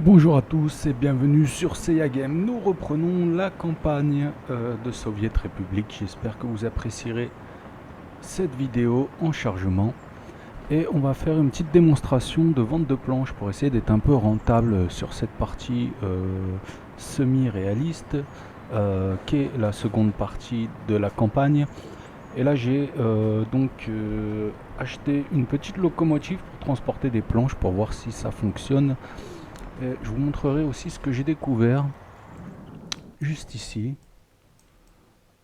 Bonjour à tous et bienvenue sur Seiya Game. Nous reprenons la campagne de Soviet République. J'espère que vous apprécierez cette vidéo en chargement. Et on va faire une petite démonstration de vente de planches pour essayer d'être un peu rentable sur cette partie semi-réaliste qui est la seconde partie de la campagne. Et là j'ai acheté une petite locomotive pour transporter des planches pour voir si ça fonctionne. Et je vous montrerai aussi ce que j'ai découvert juste ici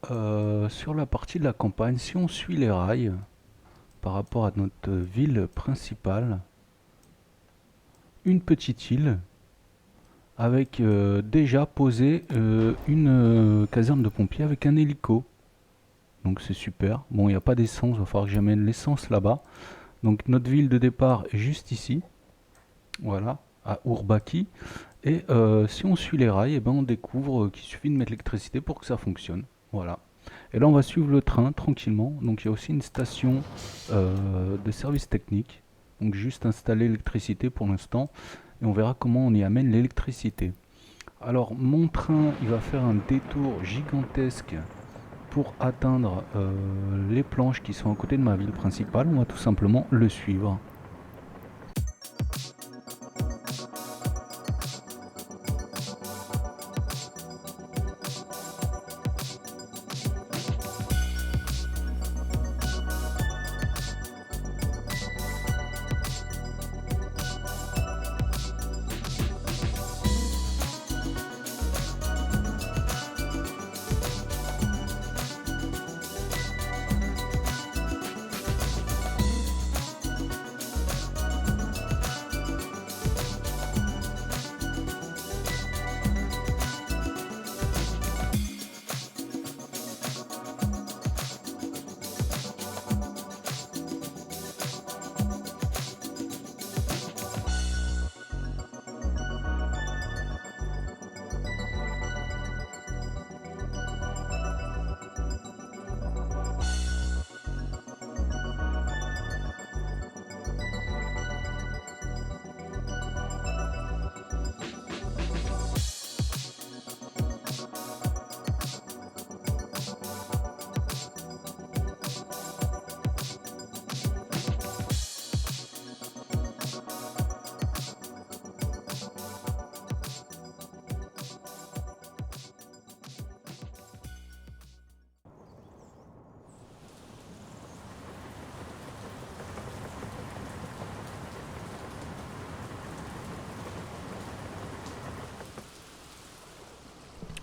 sur la partie de la campagne. Si on suit les rails par rapport à notre ville principale, une petite île avec déjà posé une caserne de pompiers avec un hélico. Donc c'est super. Bon, il n'y a pas d'essence, il va falloir que j'amène l'essence là-bas. Donc notre ville de départ est juste ici, voilà, à Ourbaki. Et si on suit les rails, on découvre qu'il suffit de mettre l'électricité pour que ça fonctionne. Voilà. Et là, on va suivre le train tranquillement. Donc il y a aussi une station de service technique. Donc juste installer l'électricité pour l'instant. Et on verra comment on y amène l'électricité. Alors mon train, il va faire un détour gigantesque pour atteindre les planches qui sont à côté de ma ville principale. On va tout simplement le suivre.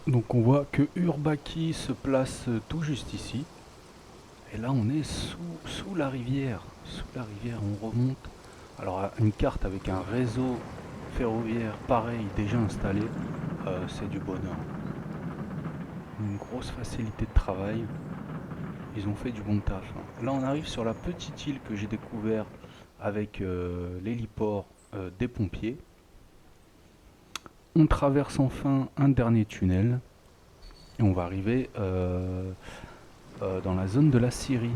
Donc on voit que Urbaki se place tout juste ici. Et là on est sous la rivière. Sous la rivière, on remonte. Alors une carte avec un réseau ferroviaire pareil déjà installé, c'est du bonheur. Une grosse facilité de travail. Ils ont fait du bon taf. Là on arrive sur la petite île que j'ai découvert avec l'héliport des pompiers. On traverse enfin un dernier tunnel. Et on va arriver dans la zone de la Syrie.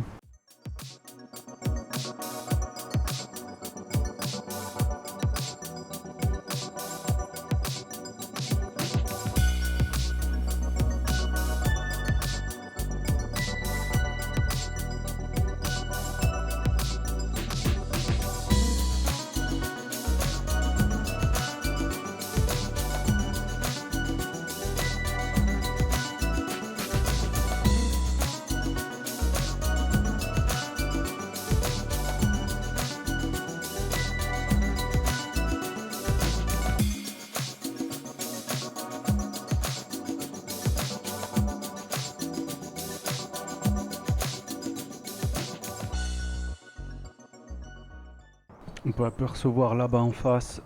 On peut apercevoir là-bas en face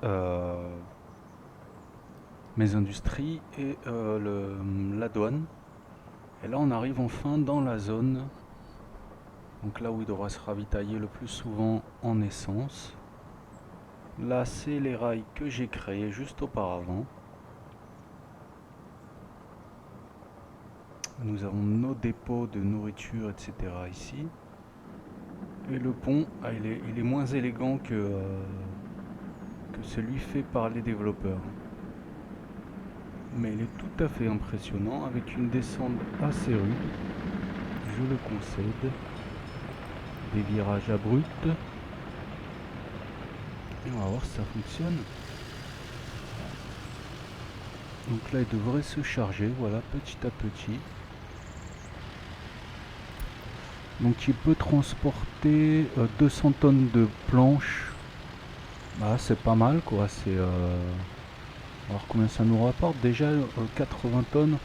mes industries et la douane. Et là on arrive enfin dans la zone, donc là où il devra se ravitailler le plus souvent en essence. Là c'est les rails que j'ai créés juste auparavant. Nous avons nos dépôts de nourriture, etc. ici. Et le pont, il est moins élégant que celui fait par les développeurs. mais il est tout à fait impressionnant avec une descente assez rude, je le concède, des virages abrupts, et on va voir si ça fonctionne. Donc là il devrait se charger, voilà, petit à petit. Donc il peut transporter 200 tonnes de planches. Bah, c'est pas mal quoi, c'est... Alors combien ça nous rapporte déjà 80 tonnes.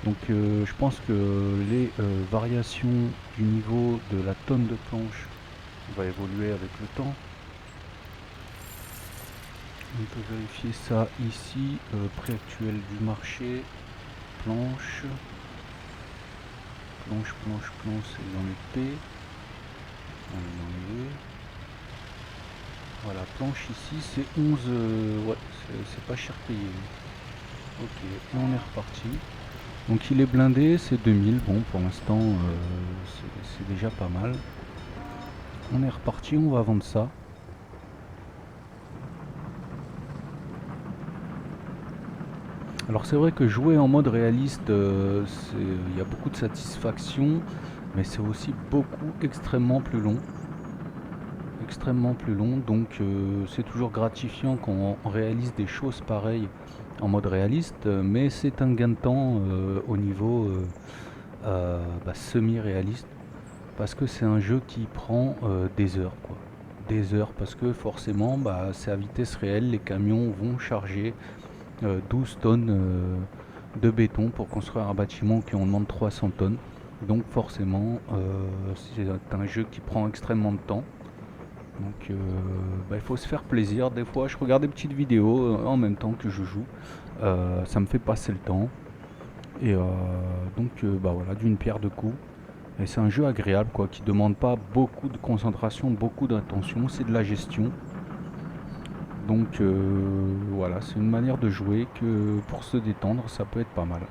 Donc je pense que les variations du niveau de la tonne de planche va évoluer avec le temps. On peut vérifier ça ici, prix actuel du marché, planche, c'est dans les P, on est dans les E. Voilà, planche ici c'est 11, ouais, c'est pas cher payé. Ok, on est reparti. Donc il est blindé, c'est 2000, bon pour l'instant c'est déjà pas mal. On est reparti, on va vendre ça. Alors c'est vrai que jouer en mode réaliste, il y a beaucoup de satisfaction, mais c'est aussi beaucoup extrêmement plus long. Donc c'est toujours gratifiant quand on réalise des choses pareilles en mode réaliste, mais c'est un gain de temps au niveau semi-réaliste, parce que c'est un jeu qui prend des heures, quoi. Des heures, parce que forcément c'est à vitesse réelle, les camions vont charger 12 tonnes de béton pour construire un bâtiment qui en demande 300 tonnes. Donc forcément, c'est un jeu qui prend extrêmement de temps. Donc il faut se faire plaisir. Des fois, je regarde des petites vidéos en même temps que je joue. Ça me fait passer le temps. Et voilà, d'une pierre deux coups. Et c'est un jeu agréable, quoi, qui demande pas beaucoup de concentration, beaucoup d'attention. C'est de la gestion. Donc voilà, c'est une manière de jouer que pour se détendre, ça peut être pas mal.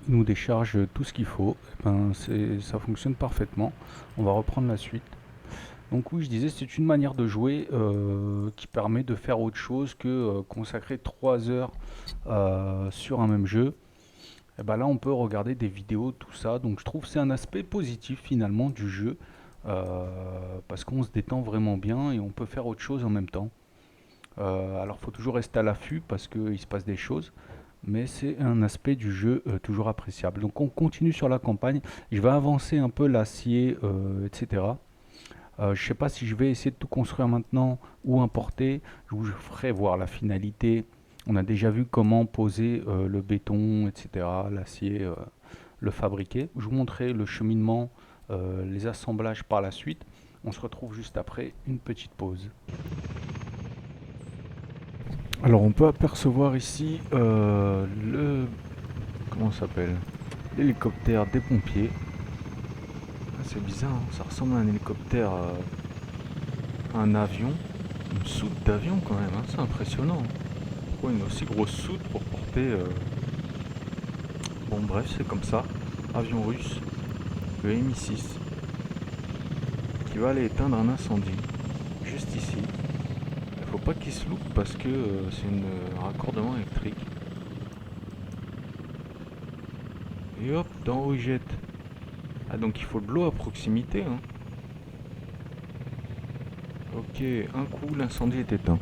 Il nous décharge tout ce qu'il faut. Et ben, ça fonctionne parfaitement. On va reprendre la suite. Donc oui, je disais, c'est une manière de jouer qui permet de faire autre chose que consacrer 3 heures sur un même jeu. Et ben là, on peut regarder des vidéos, tout ça. Donc je trouve que c'est un aspect positif finalement du jeu. Parce qu'on se détend vraiment bien et on peut faire autre chose en même temps. Alors il faut toujours rester à l'affût parce qu'il se passe des choses. Mais c'est un aspect du jeu toujours appréciable. Donc on continue sur la campagne. Je vais avancer un peu l'acier, etc. Je ne sais pas si je vais essayer de tout construire maintenant ou importer. Je vous ferai voir la finalité. On a déjà vu comment poser le béton, etc., l'acier, le fabriquer. Je vous montrerai le cheminement, les assemblages par la suite. On se retrouve juste après une petite pause. Alors on peut apercevoir ici comment ça s'appelle, l'hélicoptère des pompiers. Ah, c'est bizarre, hein, ça ressemble à un hélicoptère, un avion, une soute d'avion quand même, hein, c'est impressionnant. Pourquoi une aussi grosse soute pour porter... Bon bref, c'est comme ça. Avion russe, le Mi-6, qui va aller éteindre un incendie, juste ici. Il faut pas qu'il se loupe parce que c'est un raccordement électrique. Et hop, d'en haut il jette. Ah donc il faut de l'eau à proximité, hein. Ok, un coup l'incendie est éteint.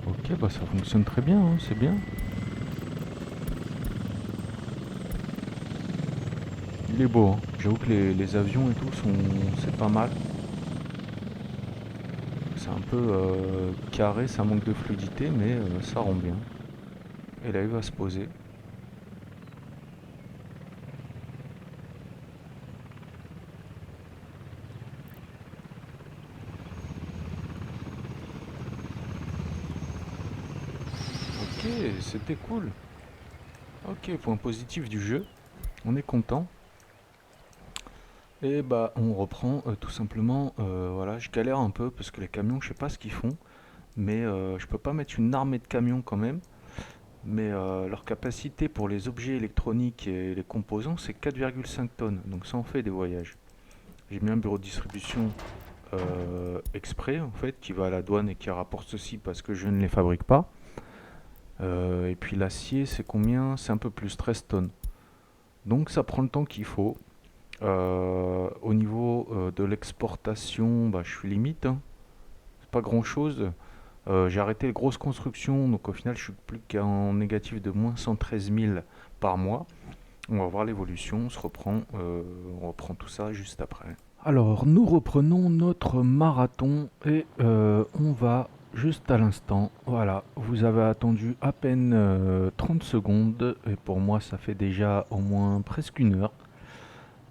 Ok, bah ça fonctionne très bien, hein, c'est bien. Il est beau, hein. J'avoue que les avions et tout c'est pas mal. C'est un peu carré, ça manque de fluidité, mais ça rend bien. Et là il va se poser. Ok, c'était cool. Ok, point positif du jeu. On est content. Et bah on reprend tout simplement. Voilà, je galère un peu parce que les camions, je sais pas ce qu'ils font. Mais je peux pas mettre une armée de camions quand même. Mais leur capacité pour les objets électroniques et les composants, c'est 4,5 tonnes. Donc ça en fait des voyages. J'ai mis un bureau de distribution exprès en fait, qui va à la douane et qui rapporte ceci parce que je ne les fabrique pas. Et puis l'acier, c'est combien? C'est un peu plus, 13 tonnes. Donc ça prend le temps qu'il faut. Au niveau de l'exportation, bah, je suis limite, hein. C'est pas grand-chose. J'ai arrêté les grosses constructions, donc au final, je suis plus qu'en négatif de moins 113 000 par mois. On va voir l'évolution, on reprend tout ça juste après. Alors, nous reprenons notre marathon et on va juste à l'instant. Voilà, vous avez attendu à peine 30 secondes et pour moi, ça fait déjà au moins presque une heure.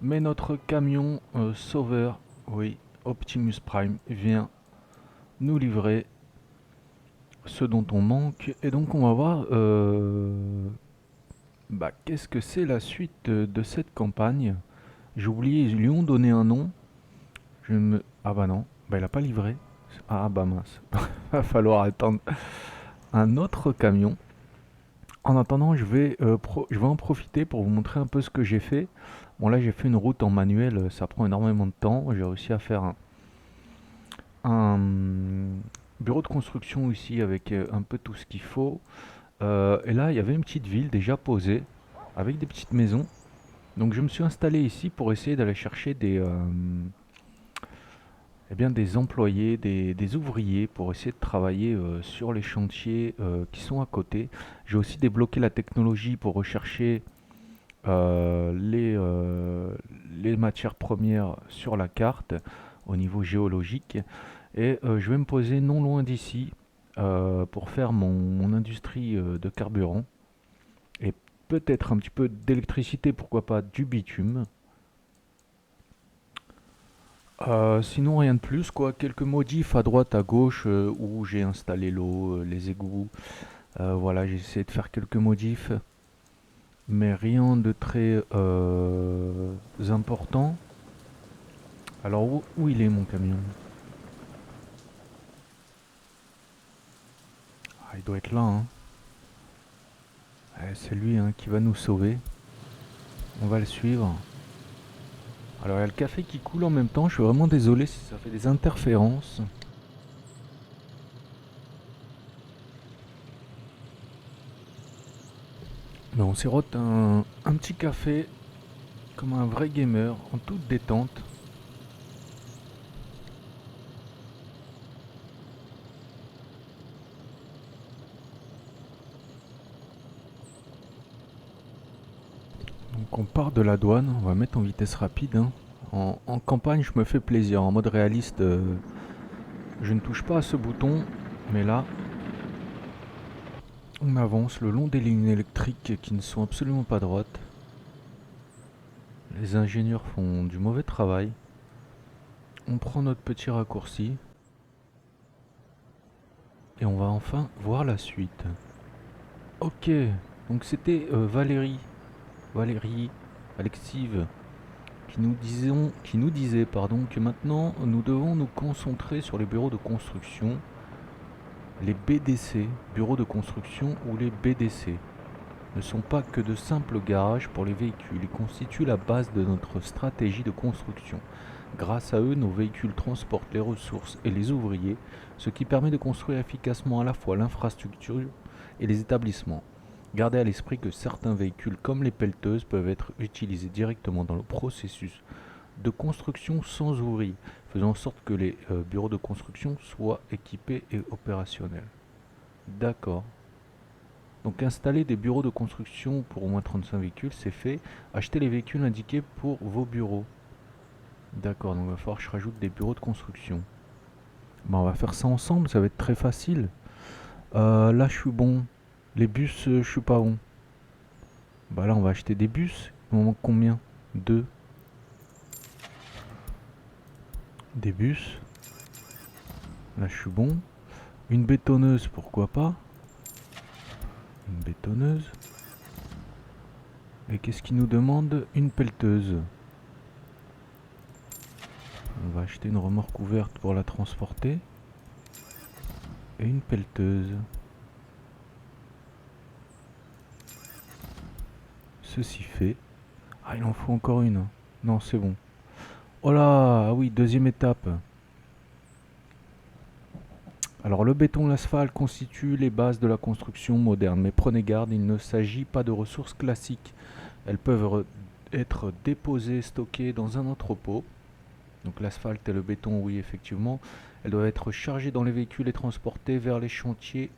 Mais notre camion sauveur, oui, Optimus Prime, vient nous livrer ce dont on manque. Et donc, on va voir qu'est-ce que c'est la suite de cette campagne. J'ai oublié, ils lui ont donné un nom. Ah bah non, bah il a pas livré. Ah bah mince, va falloir attendre un autre camion. En attendant, je vais en profiter pour vous montrer un peu ce que j'ai fait. Bon là j'ai fait une route en manuel, ça prend énormément de temps. J'ai réussi à faire un bureau de construction ici avec un peu tout ce qu'il faut. Et là il y avait une petite ville déjà posée avec des petites maisons. Donc je me suis installé ici pour essayer d'aller chercher des employés, des ouvriers pour essayer de travailler sur les chantiers qui sont à côté. J'ai aussi débloqué la technologie pour rechercher les matières premières sur la carte au niveau géologique. Et je vais me poser non loin d'ici pour faire mon industrie de carburant et peut-être un petit peu d'électricité, pourquoi pas du bitume. Sinon rien de plus quoi, quelques modifs à droite à gauche où j'ai installé l'eau, les égouts. Voilà, j'ai essayé de faire quelques modifs, mais rien de très important. Alors où il est mon camion? Ah, il doit être là, hein. C'est lui hein, qui va nous sauver. On va le suivre. Alors il y a le café qui coule en même temps, je suis vraiment désolé si ça fait des interférences. Mais on sirote un petit café comme un vrai gamer en toute détente. Donc on part de la douane, on va mettre en vitesse rapide, hein. En campagne, je me fais plaisir. En mode réaliste, je ne touche pas à ce bouton. Mais là, on avance le long des lignes électriques qui ne sont absolument pas droites. Les ingénieurs font du mauvais travail. On prend notre petit raccourci. Et on va enfin voir la suite. Ok, donc c'était Valérie, Alexive, qui nous disait que maintenant nous devons nous concentrer sur les bureaux de construction, les BDC, bureaux de construction ou les BDC, ne sont pas que de simples garages pour les véhicules, ils constituent la base de notre stratégie de construction. Grâce à eux, nos véhicules transportent les ressources et les ouvriers, ce qui permet de construire efficacement à la fois l'infrastructure et les établissements. Gardez à l'esprit que certains véhicules comme les pelleteuses peuvent être utilisés directement dans le processus de construction sans ouvriers, faisant en sorte que les bureaux de construction soient équipés et opérationnels. D'accord. Donc installer des bureaux de construction pour au moins 35 véhicules, c'est fait. Achetez les véhicules indiqués pour vos bureaux. D'accord, donc il va falloir que je rajoute des bureaux de construction. Bah, on va faire ça ensemble, ça va être très facile. Là, je suis bon. Les bus, je suis pas bon. Bah là, on va acheter des bus. Il m'en manque combien? Deux. Des bus. Là, je suis bon. Une bétonneuse, pourquoi pas? Une bétonneuse. Et qu'est-ce qu'il nous demande? Une pelleteuse. On va acheter une remorque ouverte pour la transporter. Et une pelleteuse. Ceci fait. Ah, il en faut encore une. Non, c'est bon. Oh là, ah oui, deuxième étape. Alors le béton et l'asphalte constituent les bases de la construction moderne, mais prenez garde, il ne s'agit pas de ressources classiques. Elles peuvent être déposées, stockées dans un entrepôt. Donc l'asphalte et le béton, oui effectivement. Elles doivent être chargées dans les véhicules et transportées vers les chantiers.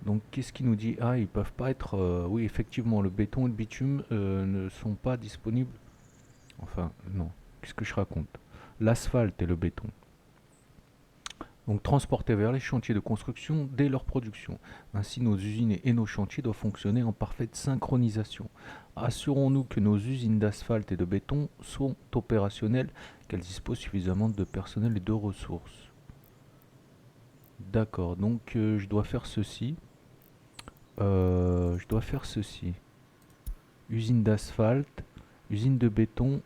Donc qu'est-ce qu'il nous dit? Ah, ils peuvent pas être... oui effectivement, le béton et le bitume ne sont pas disponibles. Enfin, non. Qu'est-ce que je raconte? L'asphalte et le béton. Donc transportés vers les chantiers de construction dès leur production. Ainsi, nos usines et nos chantiers doivent fonctionner en parfaite synchronisation. Assurons-nous que nos usines d'asphalte et de béton sont opérationnelles, qu'elles disposent suffisamment de personnel et de ressources. D'accord, donc je dois faire ceci. Usine d'asphalte, usine de béton,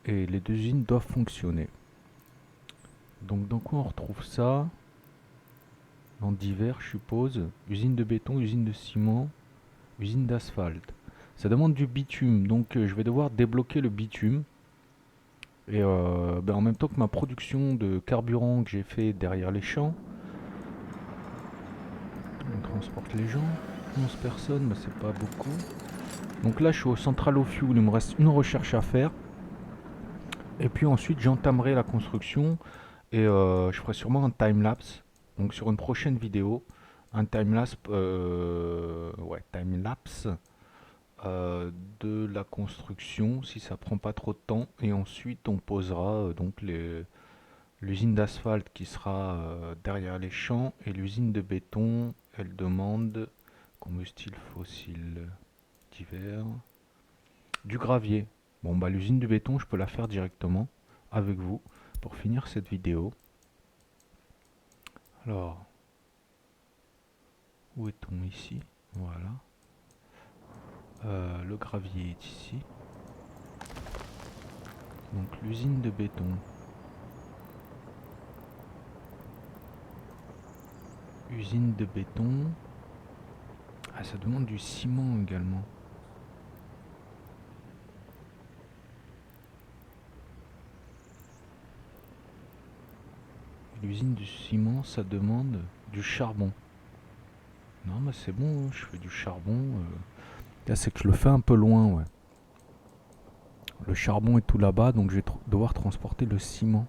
et les deux usines doivent fonctionner. Donc dans quoi on retrouve ça? Dans divers, je suppose. Usine de béton, usine de ciment, usine d'asphalte. Ça demande du bitume, donc je vais devoir débloquer le bitume. Et en même temps que ma production de carburant que j'ai fait derrière les champs. On transporte les gens. 11 personnes, mais c'est pas beaucoup. Donc là je suis au central au fuel, il me reste une recherche à faire. Et puis ensuite j'entamerai la construction. Et je ferai sûrement un timelapse. Donc sur une prochaine vidéo, un timelapse de la construction, si ça prend pas trop de temps. Et ensuite on posera donc l'usine d'asphalte qui sera derrière les champs. Et l'usine de béton, elle demande combustible fossile divers. Du gravier. Bon bah l'usine de béton, je peux la faire directement avec vous pour finir cette vidéo. Alors, où est-on ici? Voilà. Le gravier est ici. Donc l'usine de béton. Usine de béton. Ah, ça demande du ciment également. L'usine du ciment, ça demande du charbon. Non, mais c'est bon, je fais du charbon. Là, c'est que je le fais un peu loin, ouais. Le charbon est tout là-bas, donc je vais devoir transporter le ciment.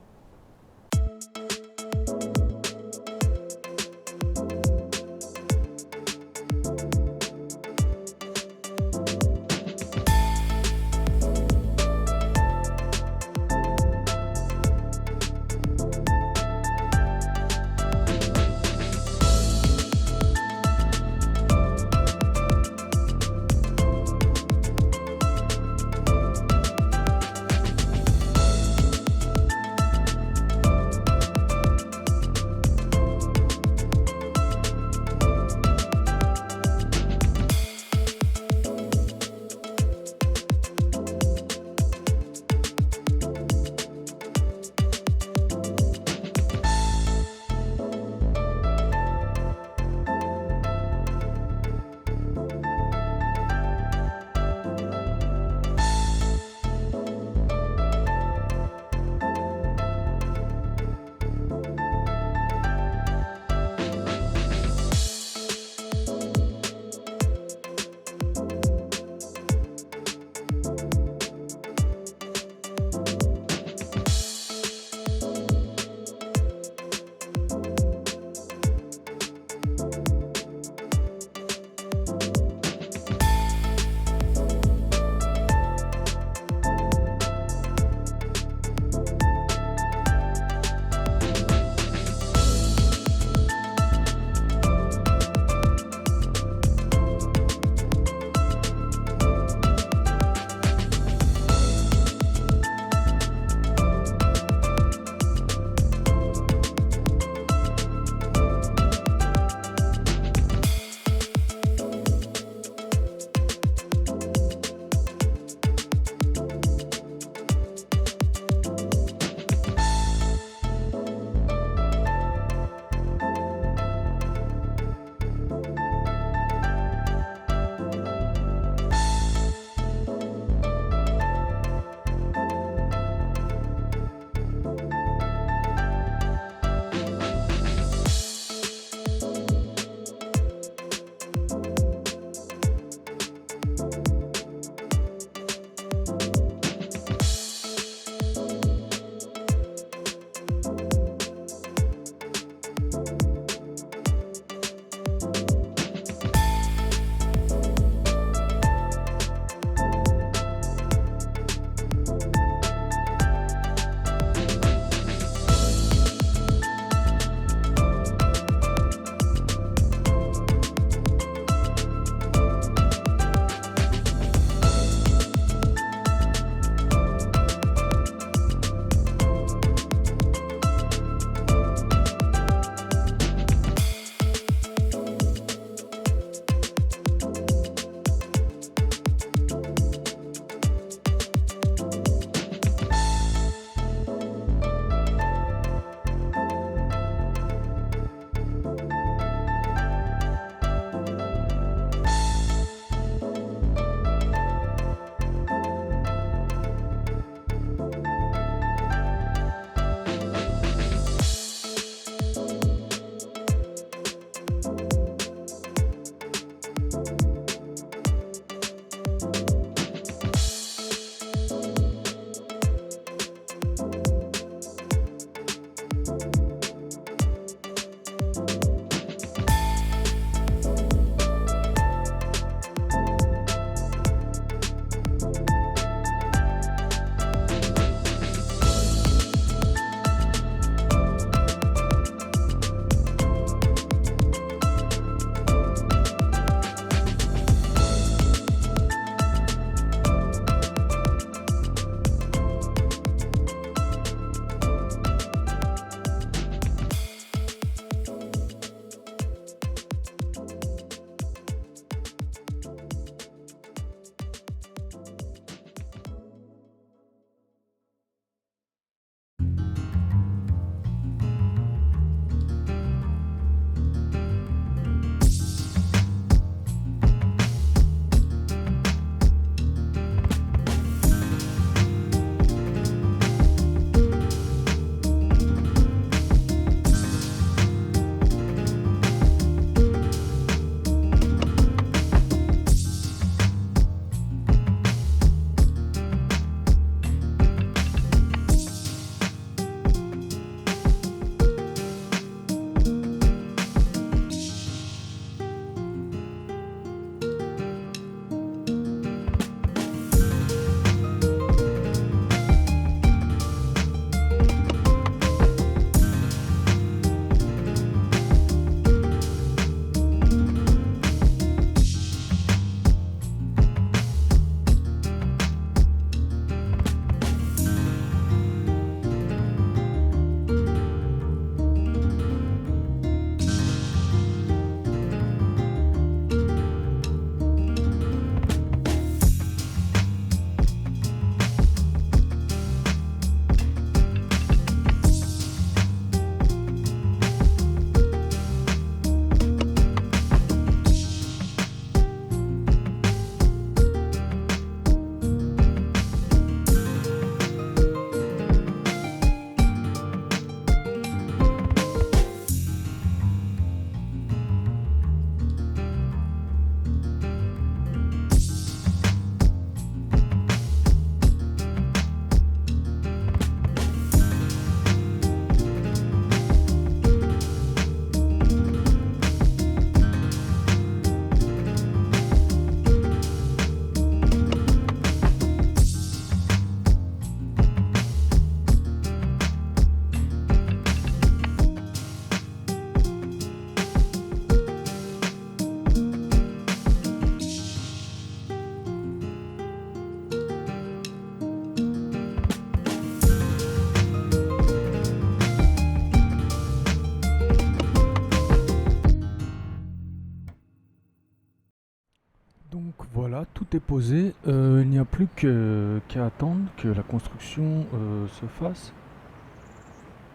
Donc voilà, tout est posé. Il n'y a plus qu'à attendre que la construction se fasse.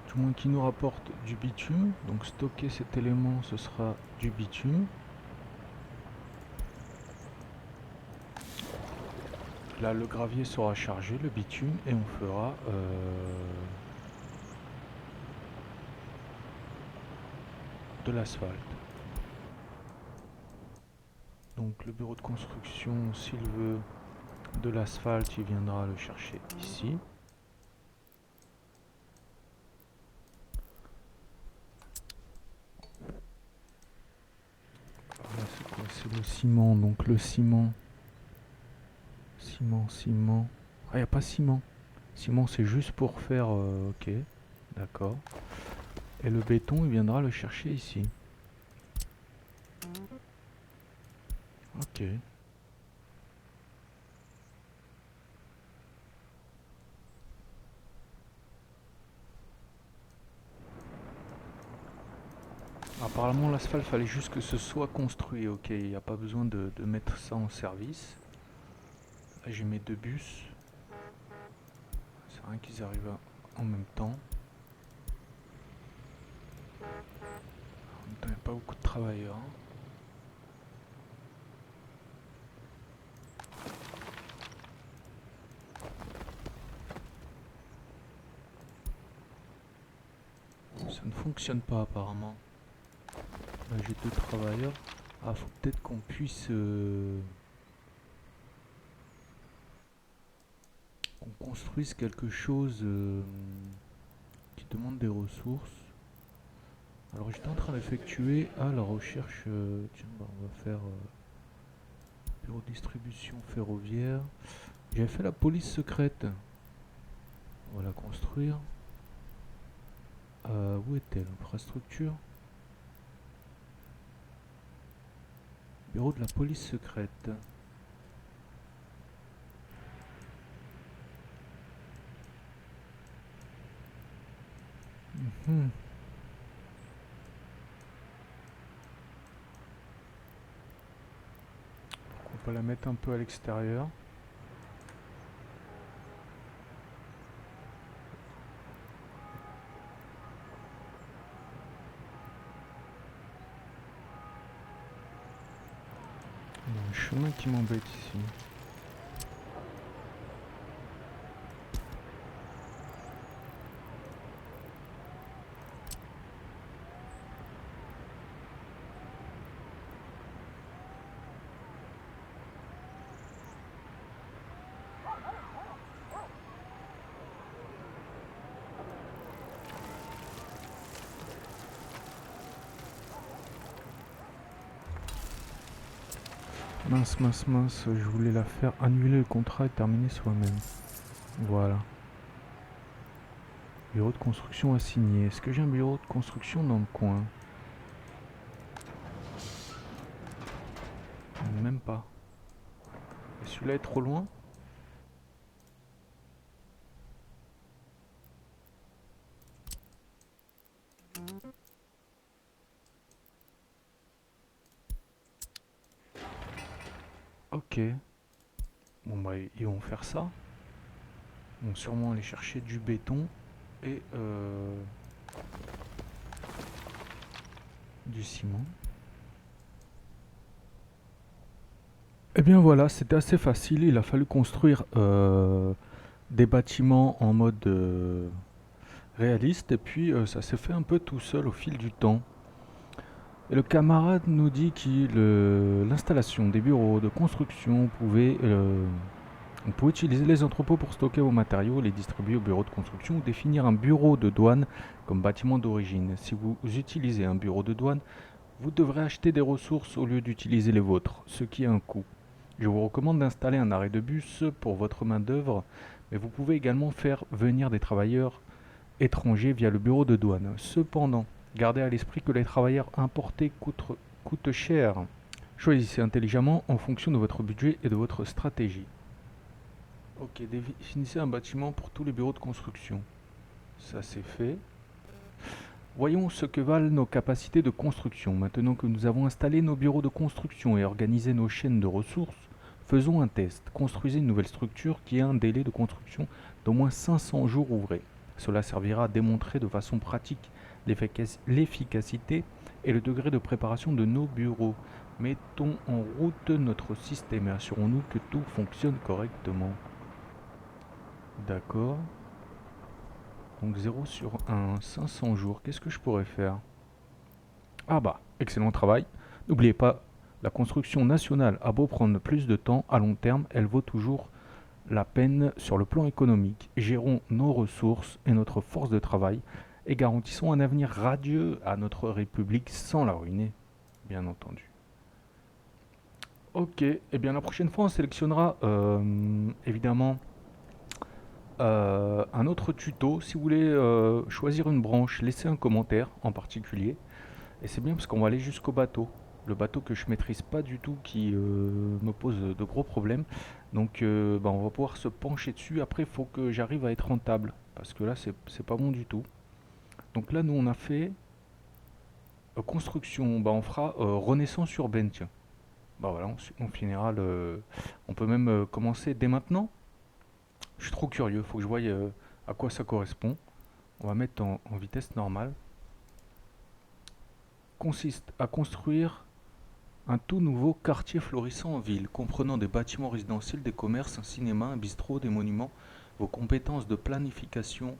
Du moins qu'il nous rapporte du bitume. Donc stocker cet élément, ce sera du bitume. Là, le gravier sera chargé, le bitume, et on fera de l'asphalte. Donc le bureau de construction, s'il veut de l'asphalte, il viendra le chercher ici. Là, c'est quoi? C'est le ciment. Donc le ciment. Ciment. Ah, il n'y a pas ciment. Ciment, c'est juste pour faire... ok, d'accord. Et le béton, il viendra le chercher ici. Ok. Apparemment, l'asphalte, fallait juste que ce soit construit. Ok, il n'y a pas besoin de mettre ça en service. Là, j'ai mes deux bus. C'est rien qu'ils arrivent en même temps. En même temps, il n'y a pas beaucoup de travailleurs. Ça ne fonctionne pas apparemment. Là, j'ai deux travailleurs. Ah, faut peut-être qu'on puisse... qu'on construise quelque chose qui demande des ressources. Alors j'étais en train d'effectuer la recherche. Tiens, bah, on va faire bureau de distribution ferroviaire. J'avais fait la police secrète. On va la construire. Où est-elle? Infrastructure. Bureau de la police secrète. Mhm. On peut la mettre un peu à l'extérieur. Il y a un chemin qui m'embête ici. Mince, mince, mince, je voulais la faire annuler le contrat et terminer soi-même. Voilà. Bureau de construction assigné. Est-ce que j'ai un bureau de construction dans le coin? Même pas. Et celui-là est trop loin? Ok. Bon bah ils vont faire ça. Ils vont sûrement aller chercher du béton et du ciment. Et bien voilà, c'était assez facile. Il a fallu construire des bâtiments en mode réaliste et puis ça s'est fait un peu tout seul au fil du temps. Et le camarade nous dit que l'installation des bureaux de construction on pouvait utiliser les entrepôts pour stocker vos matériaux, les distribuer aux bureaux de construction ou définir un bureau de douane comme bâtiment d'origine. Si vous utilisez un bureau de douane, vous devrez acheter des ressources au lieu d'utiliser les vôtres, ce qui a un coût. Je vous recommande d'installer un arrêt de bus pour votre main-d'œuvre, mais vous pouvez également faire venir des travailleurs étrangers via le bureau de douane. Cependant, gardez à l'esprit que les travailleurs importés coûtent cher. Choisissez intelligemment en fonction de votre budget et de votre stratégie. Ok, définissez un bâtiment pour tous les bureaux de construction. Ça c'est fait. Voyons ce que valent nos capacités de construction. Maintenant que nous avons installé nos bureaux de construction et organisé nos chaînes de ressources, faisons un test. Construisez une nouvelle structure qui a un délai de construction d'au moins 500 jours ouvrés. Cela servira à démontrer de façon pratique l'efficacité et le degré de préparation de nos bureaux. Mettons en route notre système et assurons-nous que tout fonctionne correctement. D'accord. Donc 0 sur 1, 500 jours. Qu'est-ce que je pourrais faire? Ah bah, excellent travail. N'oubliez pas, la construction nationale a beau prendre plus de temps, à long terme, elle vaut toujours la peine sur le plan économique. Gérons nos ressources et notre force de travail et garantissons un avenir radieux à notre République sans la ruiner, bien entendu. Ok, et bien la prochaine fois on sélectionnera évidemment un autre tuto. Si vous voulez choisir une branche, laissez un commentaire en particulier. Et c'est bien parce qu'on va aller jusqu'au bateau. Le bateau que je maîtrise pas du tout, qui me pose de gros problèmes. Donc bah, on va pouvoir se pencher dessus. Après, il faut que j'arrive à être rentable. Parce que là, c'est pas bon du tout. Donc là, nous, on a fait construction. Bah, on fera renaissance urbaine, tiens. Bah voilà, on finira le... On peut même commencer dès maintenant. Je suis trop curieux, faut que je voie à quoi ça correspond. On va mettre en vitesse normale. Consiste à construire un tout nouveau quartier florissant en ville, comprenant des bâtiments résidentiels, des commerces, un cinéma, un bistrot, des monuments. Vos compétences de planification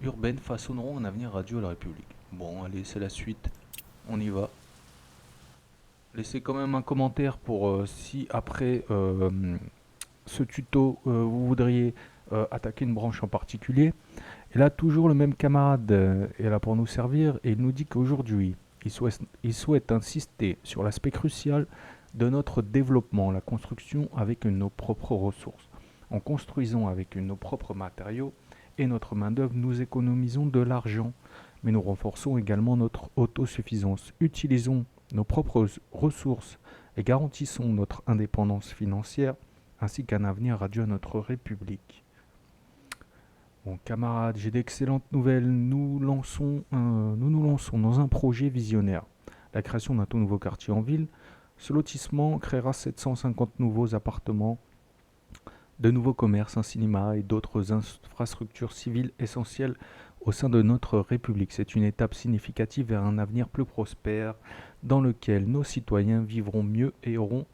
urbaine façonneront un avenir radieux à la République. Bon, allez, c'est la suite. On y va. Laissez quand même un commentaire pour si après ce tuto vous voudriez attaquer une branche en particulier. Et là, toujours le même camarade est là pour nous servir et il nous dit qu'aujourd'hui, il souhaite insister sur l'aspect crucial de notre développement, la construction avec nos propres ressources. En construisant avec nos propres matériaux et notre main-d'œuvre, nous économisons de l'argent, mais nous renforçons également notre autosuffisance. Utilisons nos propres ressources et garantissons notre indépendance financière ainsi qu'un avenir radieux à notre République. Bon, camarades, j'ai d'excellentes nouvelles. Nous nous lançons dans un projet visionnaire. La création d'un tout nouveau quartier en ville. Ce lotissement créera 750 nouveaux appartements, de nouveaux commerces, un cinéma et d'autres infrastructures civiles essentielles au sein de notre République. C'est une étape significative vers un avenir plus prospère dans lequel nos citoyens vivront mieux et auront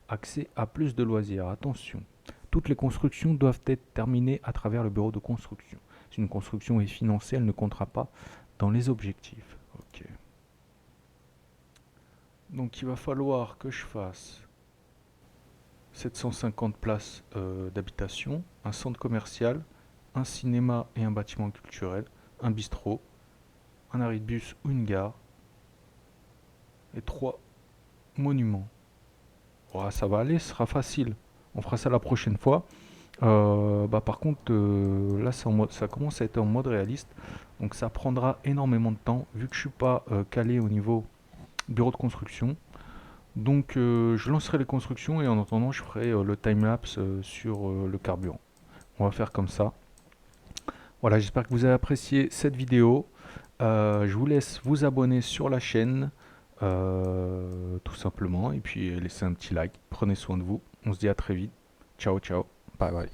accès à plus de loisirs. Attention, toutes les constructions doivent être terminées à travers le bureau de construction. Si une construction est financée, elle ne comptera pas dans les objectifs. Ok. Donc il va falloir que je fasse 750 places d'habitation, un centre commercial, un cinéma et un bâtiment culturel, un bistrot, un arrêt de bus ou une gare, et 3 monuments. Oh, ça va aller, ce sera facile. On fera ça la prochaine fois. Par contre, là, ça commence à être en mode réaliste. Donc ça prendra énormément de temps, vu que je suis pas calé au niveau bureau de construction. Donc je lancerai les constructions et en attendant, je ferai le timelapse sur le carburant. On va faire comme ça. Voilà, j'espère que vous avez apprécié cette vidéo. Je vous laisse vous abonner sur la chaîne, tout simplement. Et puis laissez un petit like. Prenez soin de vous. On se dit à très vite. Ciao, ciao. Bye bye.